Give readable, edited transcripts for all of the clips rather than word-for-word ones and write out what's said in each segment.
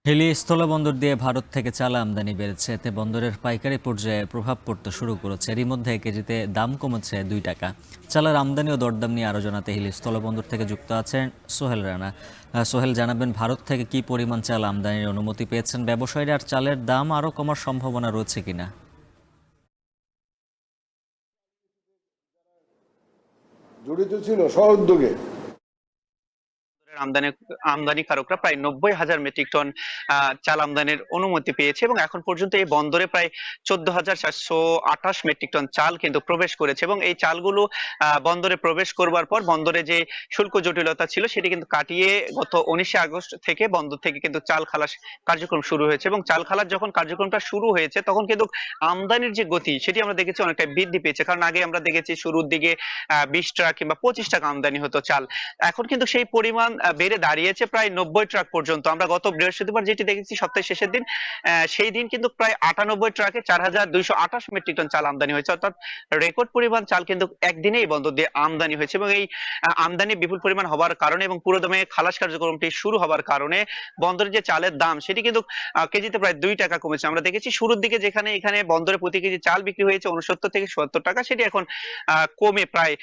হিলি স্থলবন্দর দিয়ে ভারত থেকে চাল আমদানি বেড়েছে, এতে বন্দরের পাইকারি পর্যায়ে প্রভাব পড়তে শুরু করেছে। এরই মধ্যে কেজিতে দাম কমেছে 2 টাকা। চালের আমদানি ও দরদাম নিয়ে আরও জানাতে হিলি স্থলবন্দর থেকে যুক্ত আছেন সোহেল রানা। সোহেল, জানাবেন ভারত থেকে কি পরিমাণ চাল আমদানির অনুমতি পেয়েছেন ব্যবসায়ীরা, আর চালের দাম আরও কমার সম্ভাবনা রয়েছে কিনা? জড়িত ছিল স্ব উদ্যোগে। আমদানি আমদানিকারকরা প্রায় 90,000 মেট্রিক টন চাল আমদানির অনুমতি পেয়েছে এবং এখন পর্যন্ত এই বন্দরে প্রায় 14,728 মেট্রিক টন চাল কিন্তু প্রবেশ করেছে এবং এই চালগুলো বন্দরে প্রবেশ করবার পর বন্দরে যে শুল্ক জটিলতা ছিল সেটি কিন্তু কাটিয়ে গত 19শে আগস্ট থেকে বন্দর থেকে কিন্তু চাল খালাস কার্যক্রম শুরু হয়েছে এবং চাল খালাস যখন কার্যক্রমটা শুরু হয়েছে তখন কিন্তু আমদানির যে গতি সেটি আমরা দেখেছি অনেকটা বৃদ্ধি পেয়েছে। কারণ আগে আমরা দেখেছি শুরুর দিকে 20 টাকা কিংবা 25 টাকা আমদানি হতো চাল, এখন কিন্তু সেই পরিমাণ বেড়ে দাঁড়িয়েছে প্রায় 90 ট্রাক পর্যন্ত। আমরা গত বৃহস্পতিবার যেটি দেখেছি সপ্তাহের শেষের দিন, সেই দিন কিন্তু প্রায় 98 ট্রাকে 4,228 মেট্রিক টন চাল আমদানি হয়েছে, অর্থাৎ রেকর্ড পরিমাণ চাল কিন্তু একদিনে এই বন্দর দিয়ে আমদানি হয়েছে এবং এই আমদানি বিপুল পরিমাণ হওয়ার কারণে এবং পুরোদমে খালাস কার্যক্রমটি শুরু হওয়ার কারণে বন্দরের যে চালের দাম সেটি কিন্তু কেজিতে প্রায় 2 টাকা কমেছে। আমরা দেখেছি শুরুর দিকে যেখানে এখানে বন্দরে প্রতি কেজি চাল বিক্রি হয়েছে 69 থেকে 70 টাকা, সেটি এখন কমে প্রায়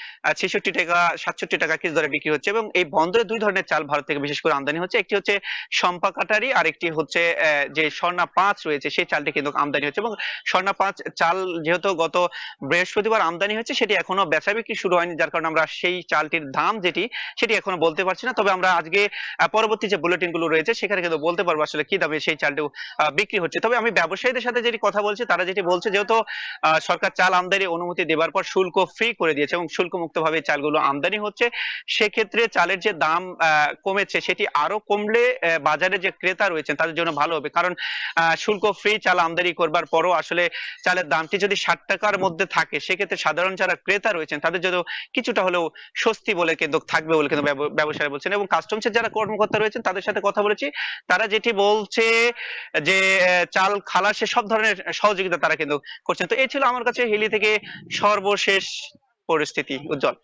66 টাকা 67 টাকা কেজি দরে বিক্রি হচ্ছে এবং এই বন্দরে দুই ধরনের চাল ভারত থেকে বিশেষ করে আমদানি হচ্ছে। একটি হচ্ছে সম্পা কাটারি আর একটি হচ্ছে যে স্বর্ণা 5 রয়েছে সেই চালটি কিন্তু আমদানি হচ্ছে এবং স্বর্ণা 5 চাল যেহেতু গত বৃহস্পতিবার আমদানি হয়েছে সেটি এখনো বেচা বিক্রি শুরু হয়নি, যার কারণে আমরা সেই চালটির দাম যেটি সেটি এখনো বলতে পারছি না। তবে আমরা আজকে পরবর্তী যে বুলেটিন গুলো রয়েছে সেখানে কিন্তু বলতে পারবো আসলে কি দামে সেই চালটি বিক্রি হচ্ছে। তবে আমি ব্যবসায়ীদের সাথে যেটি কথা বলছি তারা যেটি বলছে, যেহেতু সরকার চাল আমদানি অনুমতি দেবার পর শুল্ক ফ্রি করে দিয়েছে এবং শুল্ক মুক্ত ভাবে চালগুলো আমদানি হচ্ছে, সেক্ষেত্রে চালের যে দাম কমেছে সেটি আরো কমলে বাজারে যে ক্রেতা রয়েছেন তাদের জন্য ভালো হবে। কারণ শুল্ক ফ্রি চাল আমদানি করবার পরও আসলে চালের দামটি যদি 60 টাকার মধ্যে থাকে সেক্ষেত্রে সাধারণ যারা ক্রেতা রয়েছেন তাদের জন্য কিছুটা হলেও স্বস্তি বলে কিন্তু থাকবে বলে কিন্তু ব্যবসায়ী বলছেন এবং কাস্টমসের যারা কর্মকর্তা রয়েছেন তাদের সাথে কথা বলেছি, তারা যেটি বলছে যে চাল খালাসে সব ধরনের সহযোগিতা তারা কিন্তু করছেন। তো এই ছিল আমার কাছে হিলি থেকে সর্বশেষ পরিস্থিতি। উজ্জ্বল।